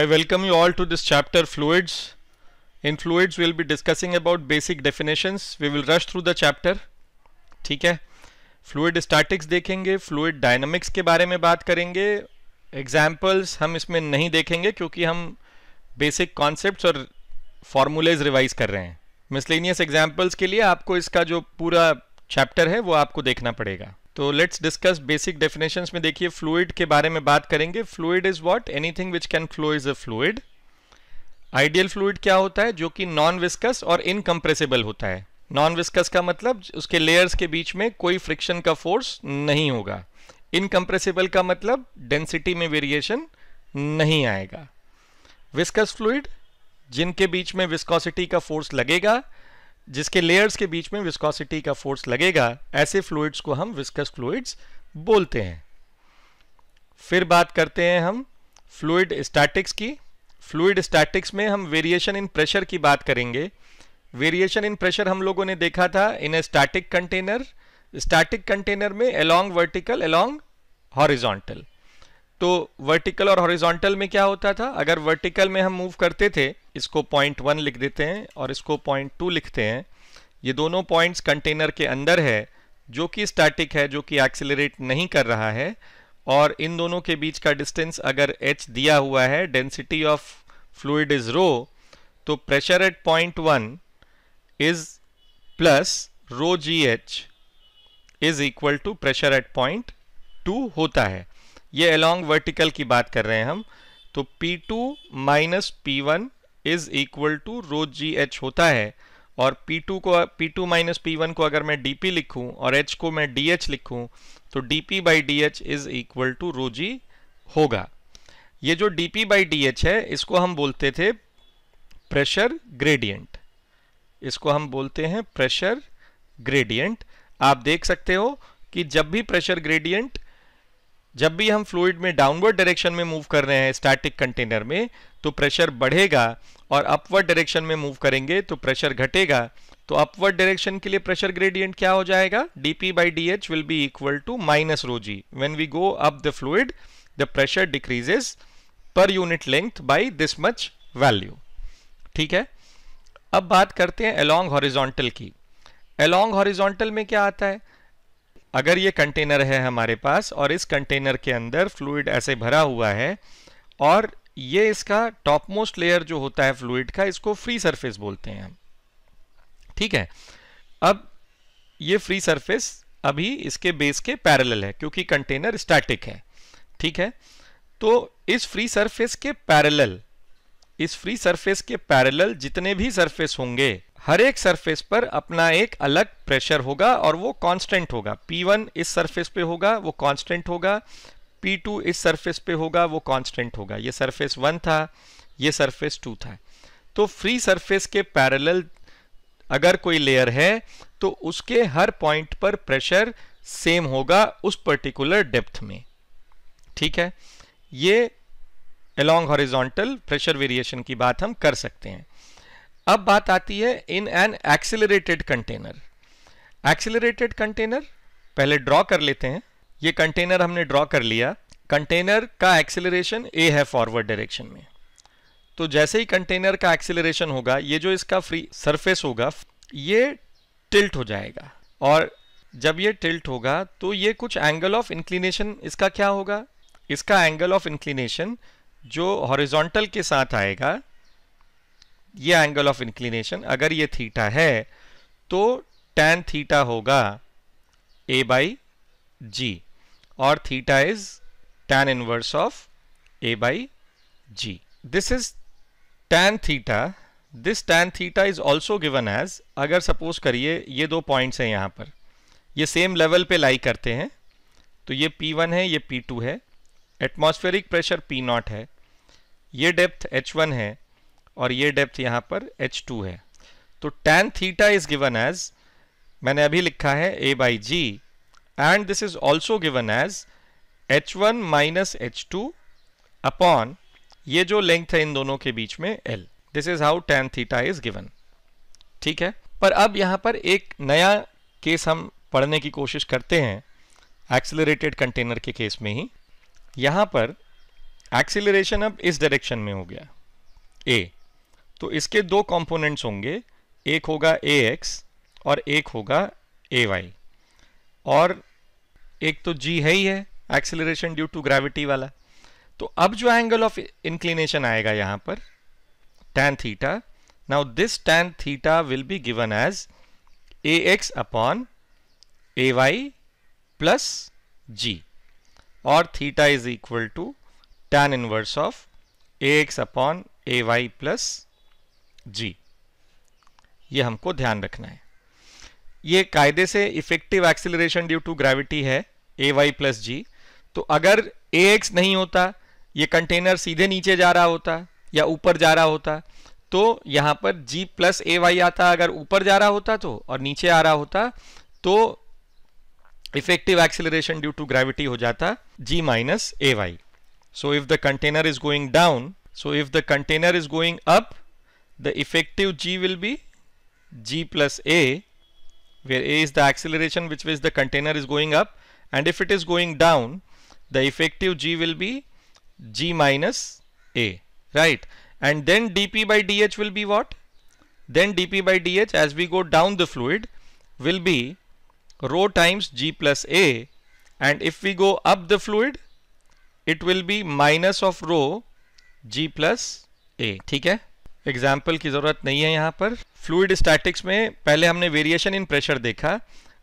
I welcome you all to this chapter Fluids. In Fluids we will be discussing about basic definitions. We will rush through the chapter. ठीक है, fluid statics देखेंगे, fluid dynamics के बारे में बात करेंगे. Examples हम इसमें नहीं देखेंगे क्योंकि हम बेसिक कॉन्सेप्ट्स और फॉर्मूलेज रिवाइज कर रहे हैं. मिसलेनियस एग्जाम्पल्स के लिए आपको इसका जो पूरा चैप्टर है वो आपको देखना पड़ेगा. तो लेट्स डिस्कस बेसिक डेफिनेशंस में. देखिए, फ्लूइड के बारे में बात करेंगे. Fluid is what? Anything which can flow is a fluid. Ideal fluid क्या होता है? जो कि नॉन विस्कस और इनकम्प्रेसिबल होता है. नॉन विस्कस का मतलब उसके लेयर्स के बीच में कोई फ्रिक्शन का फोर्स नहीं होगा. इनकम्प्रेसिबल का मतलब डेंसिटी में वेरिएशन नहीं आएगा. विस्कस फ्लूइड, जिनके बीच में विस्कोसिटी का फोर्स लगेगा, जिसके लेयर्स के बीच में विस्कोसिटी का फोर्स लगेगा, ऐसे फ्लूइड्स को हम विस्कस फ्लूइड्स बोलते हैं. फिर बात करते हैं हम फ्लूइड स्टैटिक्स की. फ्लूइड स्टैटिक्स में हम वेरिएशन इन प्रेशर की बात करेंगे. वेरिएशन इन प्रेशर हम लोगों ने देखा था in a static container. Static container में अलोंग वर्टिकल, अलोंग हॉरिजॉन्टल. तो वर्टिकल और हॉरिजॉन्टल में क्या होता था? अगर वर्टिकल में हम मूव करते थे, इसको पॉइंट 1 लिख देते हैं और इसको पॉइंट 2 लिखते हैं. ये दोनों पॉइंट्स कंटेनर के अंदर है, जो कि स्टैटिक है, जो कि एक्सेलरेट नहीं कर रहा है. और इन दोनों के बीच का डिस्टेंस अगर h दिया हुआ है, density of fluid is rho, तो pressure at point 1 is plus rho g h is equal to pressure at point 2 होता है. ये अलोंग वर्टिकल की बात कर रहे हैं हम. तो P2 minus P1 is equal to rho g h होता है. और P2 माइनस P1 को अगर मैं dP लिखूं और H को मैं dH लिखूं, तो dP by dH is equal to rho g होगा. ये जो dP बाई dH है, इसको हम बोलते थे प्रेशर ग्रेडियंट. इसको हम बोलते हैं प्रेशर ग्रेडियंट. आप देख सकते हो कि जब भी प्रेशर ग्रेडियंट, जब भी हम फ्लूइड में डाउनवर्ड डायरेक्शन में मूव कर रहे हैं स्टैटिक कंटेनर में, तो प्रेशर बढ़ेगा, और अपवर्ड डायरेक्शन में मूव करेंगे तो प्रेशर घटेगा. तो अपवर्ड डायरेक्शन के लिए प्रेशर ग्रेडियंट क्या हो जाएगा? dP by dH will be equal to minus rho g. When we go up the fluid, the pressure decreases per unit length by this much value. ठीक है, अब बात करते हैं अलोंग हॉरिजॉन्टल की. अलोंग हॉरिजॉन्टल में क्या आता है? अगर ये कंटेनर है हमारे पास और इस कंटेनर के अंदर फ्लूइड ऐसे भरा हुआ है, और ये इसका टॉप मोस्ट लेयर जो होता है फ्लूइड का, इसको फ्री सरफेस बोलते हैं हम. ठीक है, अब ये फ्री सरफेस अभी इसके बेस के पैरेलल है क्योंकि कंटेनर स्टैटिक है. ठीक है, तो इस फ्री सरफेस के पैरेलल जितने भी सरफेस होंगे, हर एक सरफेस पर अपना एक अलग प्रेशर होगा और वो कांस्टेंट होगा. P1 इस सरफेस पे होगा, वो कांस्टेंट होगा. P2 इस सरफेस पे होगा, वो कांस्टेंट होगा. ये सरफेस 1 था, ये सरफेस 2 था. तो फ्री सरफेस के पैरेलल अगर कोई लेयर है, तो उसके हर पॉइंट पर प्रेशर सेम होगा उस पर्टिकुलर डेप्थ में. ठीक है, ये अलोंग हॉरिजॉन्टल प्रेशर वेरिएशन की बात हम कर सकते हैं. अब बात आती है in an accelerated container. Accelerated container पहले ड्रॉ कर लेते हैं. ये कंटेनर हमने ड्रॉ कर लिया. कंटेनर का एक्सिलरेशन a है फॉरवर्ड डायरेक्शन में. तो जैसे ही कंटेनर का एक्सिलरेशन होगा, ये जो इसका फ्री सरफेस होगा, ये टिल्ट हो जाएगा. और जब ये टिल्ट होगा तो ये कुछ एंगल ऑफ इंक्लिनेशन इसका क्या होगा? इसका एंगल ऑफ इंक्लिनेशन जो हॉरिजॉन्टल के साथ आएगा, ये एंगल ऑफ इंक्लिनेशन अगर ये थीटा है, तो tan थीटा होगा a बाई जी, और theta is tan inverse of a by g. This is tan theta. This tan theta is also given as, अगर सपोज करिए ये दो पॉइंट्स हैं यहाँ पर, ये सेम लेवल पे लाई करते हैं, तो ये P1 है, ये P2 है. एटमॉस्फेरिक प्रेशर P0 है, ये डेप्थ H1 है, और ये डेप्थ यहाँ पर H2 है. तो tan theta is given as, मैंने अभी लिखा है a by g, and this is also given as H1 minus H2 upon ये जो लेंथ है इन दोनों के बीच में L. This is how tan theta is given. ठीक है, पर अब यहाँ पर एक नया केस हम पढ़ने की कोशिश करते हैं, एक्सिलरेटेड कंटेनर के केस में ही. यहाँ पर एक्सीलरेशन अब इस डायरेक्शन में हो गया a, तो इसके दो कंपोनेंट्स होंगे, एक होगा ax और एक होगा ay, और एक तो g है ही है एक्सीलरेशन ड्यू टू ग्रेविटी वाला। तो अब जो एंगल ऑफ इंक्लिनेशन आएगा यहां पर tan theta, now this tan theta will be given as ax upon ay plus g, और theta is equal to tan inverse of ax upon ay plus g। ये हमको ध्यान रखना है। ये कायदे से effective acceleration due to gravity है ay प्लस जी। तो अगर ax नहीं होता, ये कंटेनर सीधे नीचे जा रहा होता या ऊपर जा रहा होता, तो यहां पर g प्लस ay आता। अगर ऊपर जा रहा होता तो, और नीचे आ रहा होता तो effective acceleration due to gravity हो जाता g minus ay। So if the container is going down, so if the container is going up, the effective g will be g plus a, where a is the acceleration which the container is going up, and if it is going down, the effective g will be g minus a, right? And then dp by dh will be what? Then dp by dh as we go down the fluid will be rho times g plus a, and if we go up the fluid it will be minus of rho g plus a। ठीक है, example की जरूरत नहीं है यहां पर। Fluid statics में पहले हमने वेरिएशन इन प्रेशर देखा,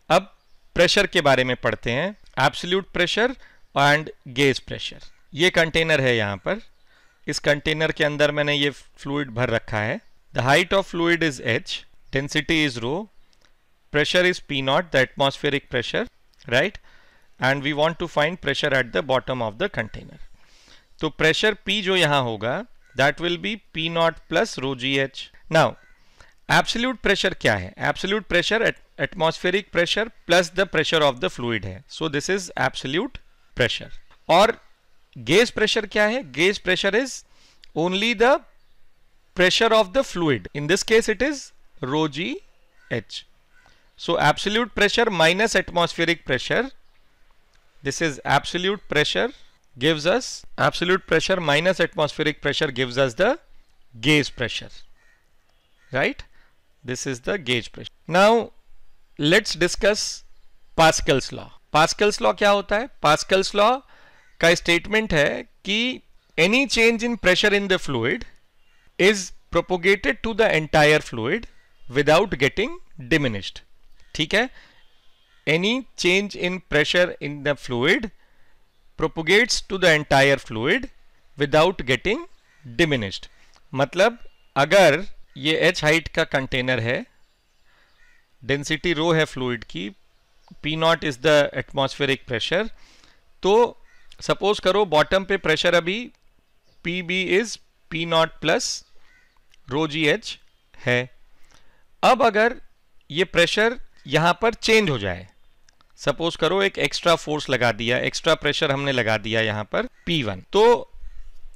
अब प्रेशर के बारे में पढ़ते हैं, absolute pressure and gauge pressure. ये कंटेनर है यहां पर, इस कंटेनर के अंदर मैंने ये फ्लूइड भर रखा है। The height of fluid is h, density is rho, pressure is p naught, the atmospheric pressure, right? And we want to find pressure at the bottom of the container. तो pressure P जो यहां होगा that will be P naught plus rho g h. Now absolute pressure क्या है? Absolute pressure atmospheric pressure plus the pressure of the fluid है, so this is absolute pressure. और gauge pressure क्या है? Gauge pressure is only the pressure of the fluid, in this case it is rho g h. So absolute pressure minus atmospheric pressure, this is absolute pressure gives us absolute pressure minus atmospheric pressure gives us the gauge pressure, right? This is the gauge pressure. Now let's discuss Pascal's law. Pascal's law क्या होता है? Pascal's law का statement है कि any change in pressure in the fluid is propagated to the entire fluid without getting diminished. ठीक है? Any change in pressure in the fluid propagates to the entire fluid without getting diminished। मतलब अगर ये h height का container है, density rho है fluid की, P not is the atmospheric pressure, तो सपोज करो बॉटम पे प्रेशर अभी PB is P naught plus rho g H है। अब अगर ये प्रेशर यहां पर चेंज हो जाए, सपोज करो एक एक्स्ट्रा फोर्स लगा दिया, एक्स्ट्रा प्रेशर हमने लगा दिया यहां पर P1, तो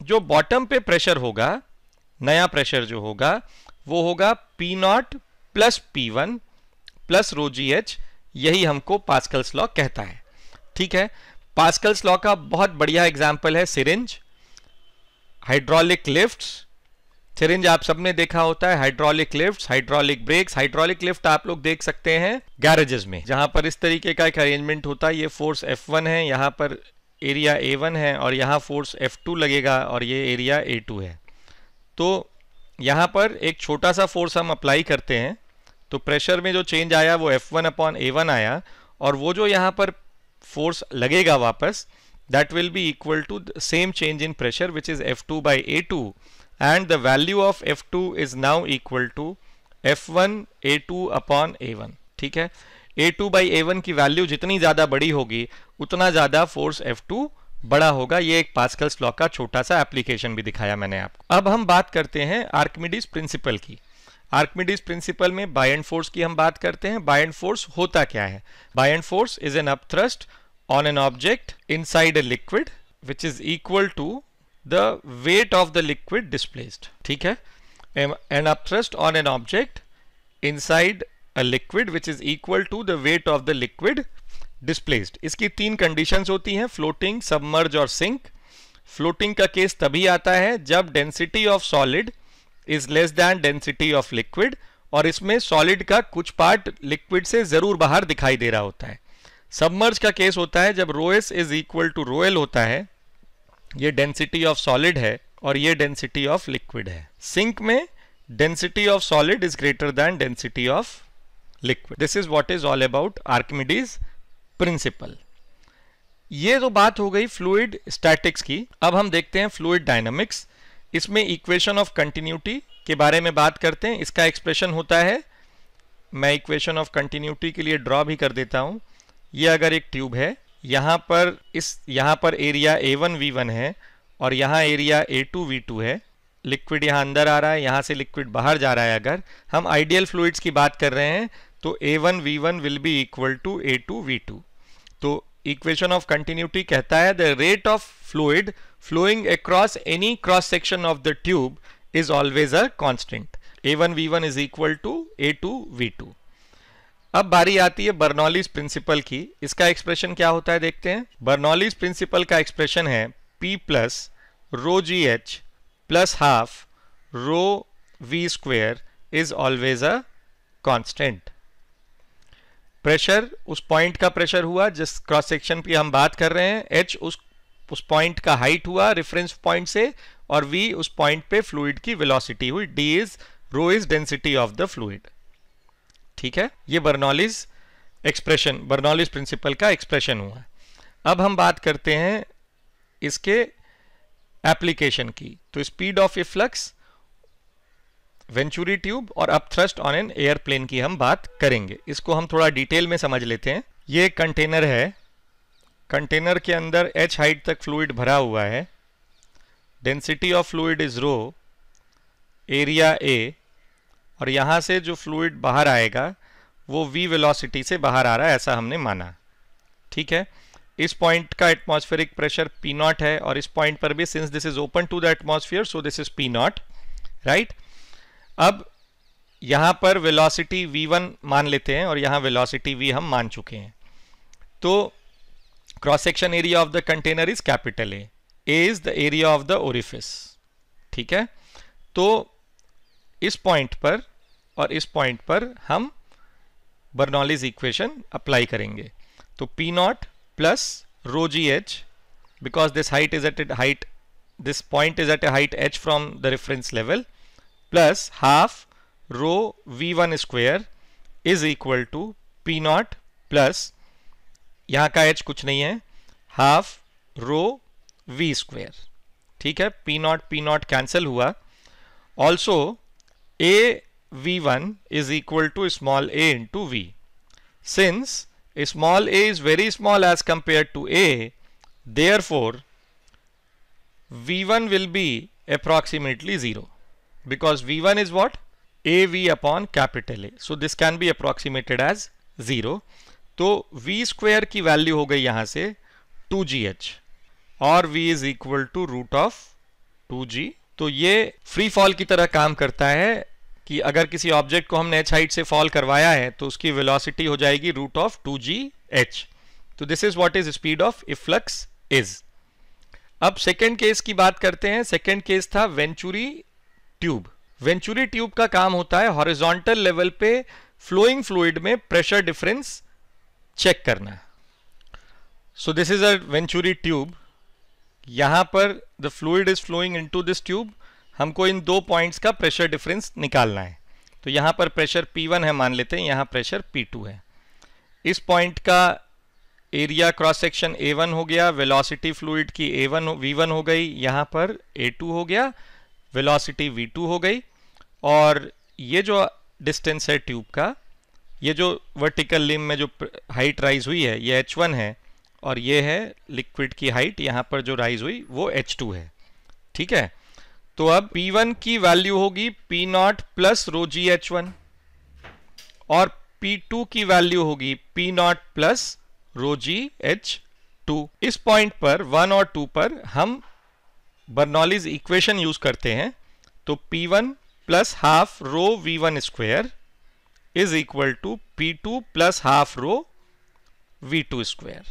जो बॉटम पे प्रेशर होगा, नया प्रेशर जो होगा वो होगा P naught plus P1 plus rho g H. यही हमको पास्कल्स लॉ कहता है। ठीक है, पास्कल्स लॉ का बहुत बढ़िया एग्जाम्पल है सिरिंज, हाइड्रोलिक लिफ्ट्स। सिरिंज आप सबने देखा होता है, hydraulic lifts, hydraulic breaks. Hydraulic lift आप लोग देख सकते हैं गैरेजेस में, जहां पर इस तरीके का एक अरेंजमेंट होता है। ये फोर्स F1 है, यहां पर एरिया A1 है, और यहां फोर्स F2 लगेगा और ये एरिया A2 है। तो यहां पर एक छोटा सा फोर्स हम अप्लाई करते हैं, तो प्रेशर में जो चेंज आया वो F1 अपॉन A1 आया, और वो जो यहां पर फोर्स लगेगा वापस, that will be equal to same change in pressure which is F2 by A2, and the value of F2 is now equal to F1 A2 upon A1। ठीक है, A2 by A1 की value जितनी ज्यादा बड़ी होगी उतना ज्यादा force F2 बड़ा होगा। ये एक पास्कल्स लॉ का छोटा सा एप्लीकेशन भी दिखाया मैंने आपको। अब हम बात करते हैं आर्किमिडीज प्रिंसिपल की। आर्किमिडीज प्रिंसिपल में बायएंड फोर्स की हम बात करते हैं। बायएंड फोर्स होता क्या है? Buoyant force is an upthrust on an object inside a liquid which is equal to the weight of the liquid displaced। ठीक है, an upthrust on an object inside a liquid which is equal to the weight of the liquid displaced। इसकी तीन conditions होती हैं, floating, submerge और sink. Floating का case तभी आता है जब density of solid is less than density of liquid, और इसमें सॉलिड का कुछ पार्ट लिक्विड से जरूर बाहर दिखाई दे रहा होता है। सबमर्ज का केस होता है जब rho s is equal to rho l होता है, ये डेंसिटी ऑफ सॉलिड है और ये डेंसिटी ऑफ लिक्विड है। सिंक में density of solid is greater than density of liquid. This is what is all about Archimedes principle. ये तो बात हो गई फ्लूइड स्टैटिक्स की। अब हम देखते हैं फ्लूइड डायनामिक्स। इसमें इक्वेशन ऑफ कंटिन्यूटी के बारे में बात करते हैं। इसका एक्सप्रेशन होता है, मैं इक्वेशन ऑफ कंटिन्यूटी के लिए ड्रॉ भी कर देता हूं। ये अगर एक ट्यूब है, यहाँ पर एरिया A1 V1 है और यहाँ एरिया A2 V2 है। लिक्विड यहाँ अंदर आ रहा है, यहाँ से लिक्विड बाहर जा रहा है। अगर हम आइडियल फ्लूइड्स की बात कर रहे हैं तो A1 V1 will be equal to A2 V2। तो इक्वेशन ऑफ कंटिन्यूटी कहता है the rate of fluid flowing across any cross section of the tube is always a constant. A1 V1 is equal to A2 V2. अब बारी आती है Bernoulli's principal की। इसका expression क्या होता है देखते हैं। बर्नौलीज प्रिंसिपल का एक्सप्रेशन है P plus rho g h plus half rho v square is always a constant. Pressure उस पॉइंट का प्रेशर हुआ जिस क्रॉस सेक्शन पे हम बात कर रहे हैं, H उस पॉइंट का हाइट हुआ रेफरेंस पॉइंट से, और V उस पॉइंट पे फ्लूइड की वेलोसिटी हुई। D is rho is density of the fluid. ठीक है, ये बर्नौलीज एक्सप्रेशन, बर्नौलीज प्रिंसिपल का एक्सप्रेशन हुआ। अब हम बात करते हैं इसके एप्लीकेशन की। तो speed of efflux, venturi tube और अपथ्रस्ट ऑन एन एयरप्लेन की हम बात करेंगे। इसको हम थोड़ा डिटेल में समझ लेते हैं। ये कंटेनर है, कंटेनर के अंदर h हाइट तक फ्लूइड भरा हुआ है। Density of fluid is rho, area A, और यहाँ से जो फ्लूइड बाहर आएगा वो v वेलोसिटी से बाहर आ रहा है, ऐसा हमने माना। ठीक है, इस पॉइंट का एटमॉस्फेरिक प्रेशर P0 है, और इस पॉइंट पर भी since this is open to the atmosphere so this is P0, right. अब यहाँ पर वेलोसिटी v1 मान लेते हैं और यहाँ वेलोसिटी v हम मान चुके हैं। तो cross section area of the container is capital A is the area of the orifice. ठीक है, तो इस पॉइंट पर और इस पॉइंट पर हम बर्नौलीज इक्वेशन अप्लाई करेंगे। तो P0 plus rho g h, because this height is at a height, this point is at a height h from the reference level, plus half rho V1 square is equal to P0 plus, यहाँ का h कुछ नहीं है, half rho V square. ठीक है, P0 cancel हुआ। Also A V1 is equal to small a into V. Since small a is very small as compared to A, therefore V1 will be approximately 0, because V1 is what? AV upon capital A. So this can be approximated as 0. तो V square की value हो गई यहाँ से 2GH, और V is equal to root of 2G। तो ये free fall की तरह काम करता है कि अगर किसी ऑब्जेक्ट को हमने h हाइट से फॉल करवाया है तो उसकी वेलोसिटी हो जाएगी रूट ऑफ 2gh। तो this is what is speed of efflux is. अब सेकेंड केस की बात करते हैं। सेकेंड केस था वेंचुरी ट्यूब। वेंचुरी ट्यूब का काम होता है हॉरिजॉन्टल लेवल पे फ्लोइंग फ्लूइड में प्रेशर डिफरेंस चेक करना। So this is a venturi tube. यहां पर the fluid is flowing into this tube. हमको इन दो पॉइंट्स का प्रेशर डिफरेंस निकालना है। तो यहां पर प्रेशर P1 है मान लेते हैं, यहां प्रेशर P2 है। इस पॉइंट का एरिया क्रॉस सेक्शन A1 हो गया, वेलोसिटी फ्लूइड की V1 हो गई, यहां पर A2 हो गया, वेलोसिटी V2 हो गई। और ये जो डिस्टेंस है ट्यूब का, ये जो वर्टिकल लिम में जो हाइट राइज हुई है ये H1 है, और ये है लिक्विड की हाइट यहाँ पर जो राइज हुई वो H2 है। ठीक है, तो अब P1 की वैल्यू होगी P0 plus rho g H1, और P2 की वैल्यू होगी P0 plus rho g H2। इस पॉइंट पर 1 और 2 पर हम बर्नौलीज इक्वेशन यूज करते हैं। तो P1 plus half rho V1 square is equal to P2 plus half rho V2 square,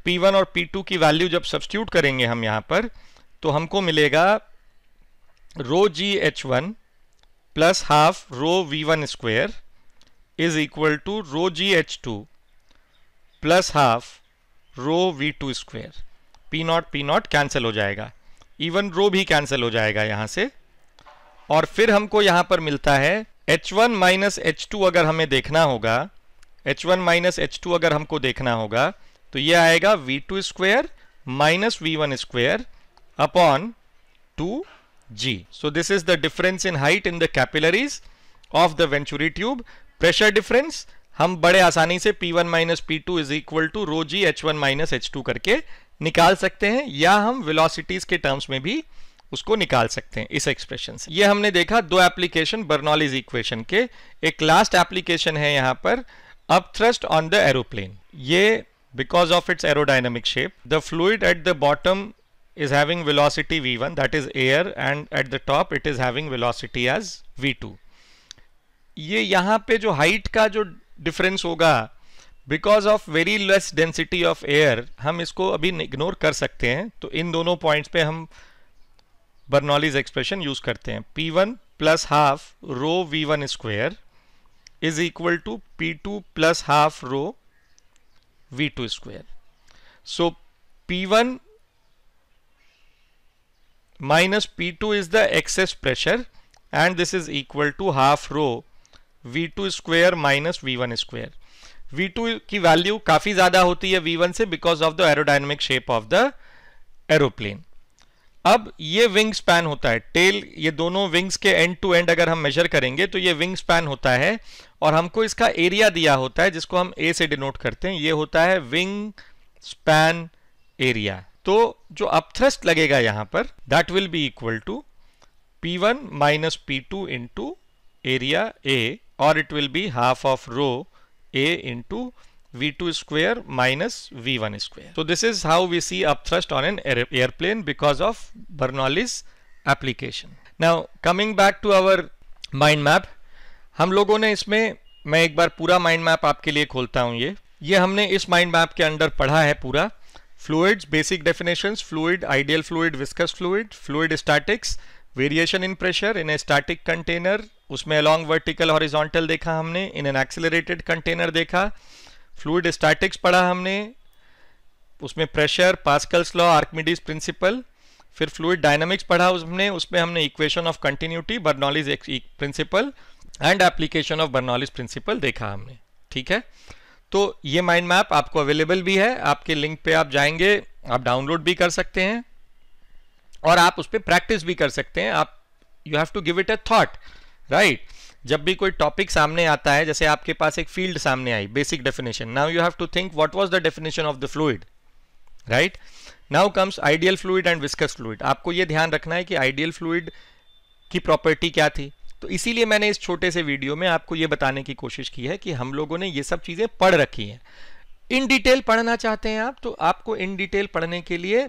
P1 और P2 की वैल्यू जब सब्स्टिट्यूट करेंगे हम यहाँ पर, तो हमको मिलेगा rho g H1 plus half rho V1 square is equal to rho g H2 plus half rho V2 square. P naught cancel हो जाएगा, इवन रो भी कैंसिल हो जाएगा यहाँ से, और फिर हमको यहाँ पर मिलता है H1 माइनस H2। अगर हमें देखना होगा, H1 माइनस H2 अगर हमको देखना होगा, तो ये आएगा V2 square minus V1 square upon 2G। So this is the difference in height in the capillaries of the Venturi tube. Pressure difference हम बड़े आसानी से P1 minus P2 is equal to rho g H1 minus H2 करके निकाल सकते हैं, या हम वेलोसिटीज के टर्म्स में भी उसको निकाल सकते हैं इस एक्सप्रेशन से। ये हमने देखा दो एप्लीकेशन बर्नौलीज इक्वेशन के। एक लास्ट एप्लीकेशन है यहाँ पर अपथ्रस्ट ऑन द एरोप्लेन। ये because of its aerodynamic shape, the fluid at the bottom is having velocity v1, that is air, and at the top it is having velocity as v2। ये यहाँ पे जो height का जो difference होगा because of very less density of air, हम इसको अभी इग्नोर कर सकते हैं। तो इन दोनों पॉइंट्स पे हम बर्नौलीज एक्सप्रेशन यूज करते हैं। P1 plus half rho v1 square is equal to P2 plus half rho V2 square. So P1 minus P2 is the excess pressure, and this is equal to half rho V2 square minus V1 square। V2 की value काफी ज्यादा होती है V1 से because of the aerodynamic shape of the aeroplane। अब ये wing span होता है, टेल, ये दोनों विंग्स के एंड टू एंड अगर हम मेजर करेंगे तो ये विंग स्पैन होता है, और हमको इसका एरिया दिया होता है जिसको हम ए से डिनोट करते हैं। ये होता है विंग स्पैन एरिया। तो जो अपथ्रस्ट लगेगा यहां पर, that will be equal to P1 minus P2 into area a, और it will be half of rho a into V2 square minus V1 square। So this is how we see upthrust on an airplane because of Bernoulli's application। Now coming back to our mind map, हम लोगों ने इसमें, मैं एक बार पूरा mind map आपके लिए खोलता हूं। ये हमने इस माइंड मैप के अंदर पढ़ा है पूरा। Fluids basic definitions, fluid, ideal fluid, viscous fluid, fluid statics, variation in pressure in a static container, उसमें अलॉन्ग वर्टिकल हॉरिजॉन्टल देखा हमने, इन एन एक्सेलरेटेड कंटेनर देखा। फ्लूइड स्टैटिक्स पढ़ा हमने, उसमें pressure, Pascal's law, Archimedes principle. फिर fluid dynamics पढ़ा उसमें हमने equation of continuity, Bernoulli's principle and application of Bernoulli's principle देखा हमने। ठीक है, तो ये माइंड मैप आपको अवेलेबल भी है, आपके लिंक पे आप जाएंगे, आप डाउनलोड भी कर सकते हैं और आप उस पर प्रैक्टिस भी कर सकते हैं। आप you have to give it a thought, right. जब भी कोई टॉपिक सामने आता है, जैसे आपके पास एक फील्ड सामने आई, basic definition, now you have to think what was the definition of the fluid, right. Now comes ideal fluid and viscous fluid. आपको ये ध्यान रखना है कि आइडियल फ्लूइड की प्रॉपर्टी क्या थी। तो इसीलिए मैंने इस छोटे से वीडियो में आपको ये बताने की कोशिश की है कि हम लोगों ने ये सब चीजें पढ़ रखी हैं। इन डिटेल पढ़ना चाहते हैं आप, तो आपको इन डिटेल पढ़ने के लिए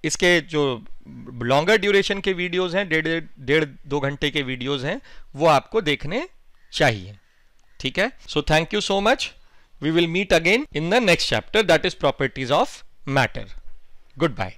इसके जो लॉन्गर ड्यूरेशन के वीडियोस हैं, 1.5-2 घंटे के वीडियोस हैं, वो आपको देखने चाहिए। ठीक है, so thank you so much. We will meet again in the next chapter, that is properties of matter. Good bye.